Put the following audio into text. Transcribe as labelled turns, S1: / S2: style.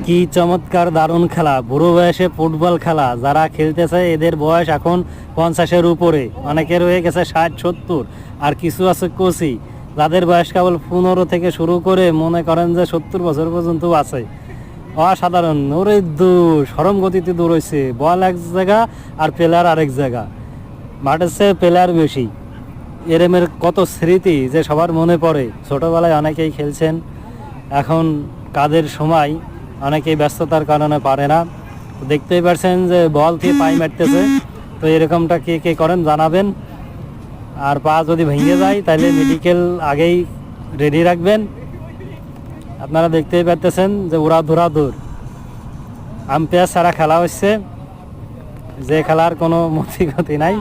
S1: কি চমৎকার দারুণ খেলা, বুড়ো বয়সে ফুটবল খেলা। যারা খেলতেছে এদের বয়স এখন 50-এর উপরে, অনেকের হয়ে গেছে 60-70, আর কিছু আছে কচি যাদের বয়স কেবল 15 থেকে শুরু করে মনে করেন যে 70 বছর পর্যন্ত আছে। অসাধারণ, ওরে দূর সরম গতিতে দৌড়াইছে, বল এক জায়গা আর প্লেয়ার আরেক জায়গা, মাঠের চেয়ে প্লেয়ার বেশি। এরমের কত স্মৃতি যে সবার মনে পড়ে। ছোটোবেলায় অনেকেই খেলছেন, এখন কাদের সময়, অনেকেই ব্যস্ততার কারণে পারে না। তো দেখতেই পারছেন যে বল দিয়ে পাই মারতেছে। তো এরকমটা কে কে করেন জানাবেন। আর পা যদি ভেঙে যায় তাহলে মেডিকেল আগেই রেডি রাখবেন। আপনারা দেখতেই পারতেছেন যে উড়া ধরা দূর, আম্পায়ার ছাড়া খেলা হচ্ছে, যে খেলার কোনো মতিগতি নাই।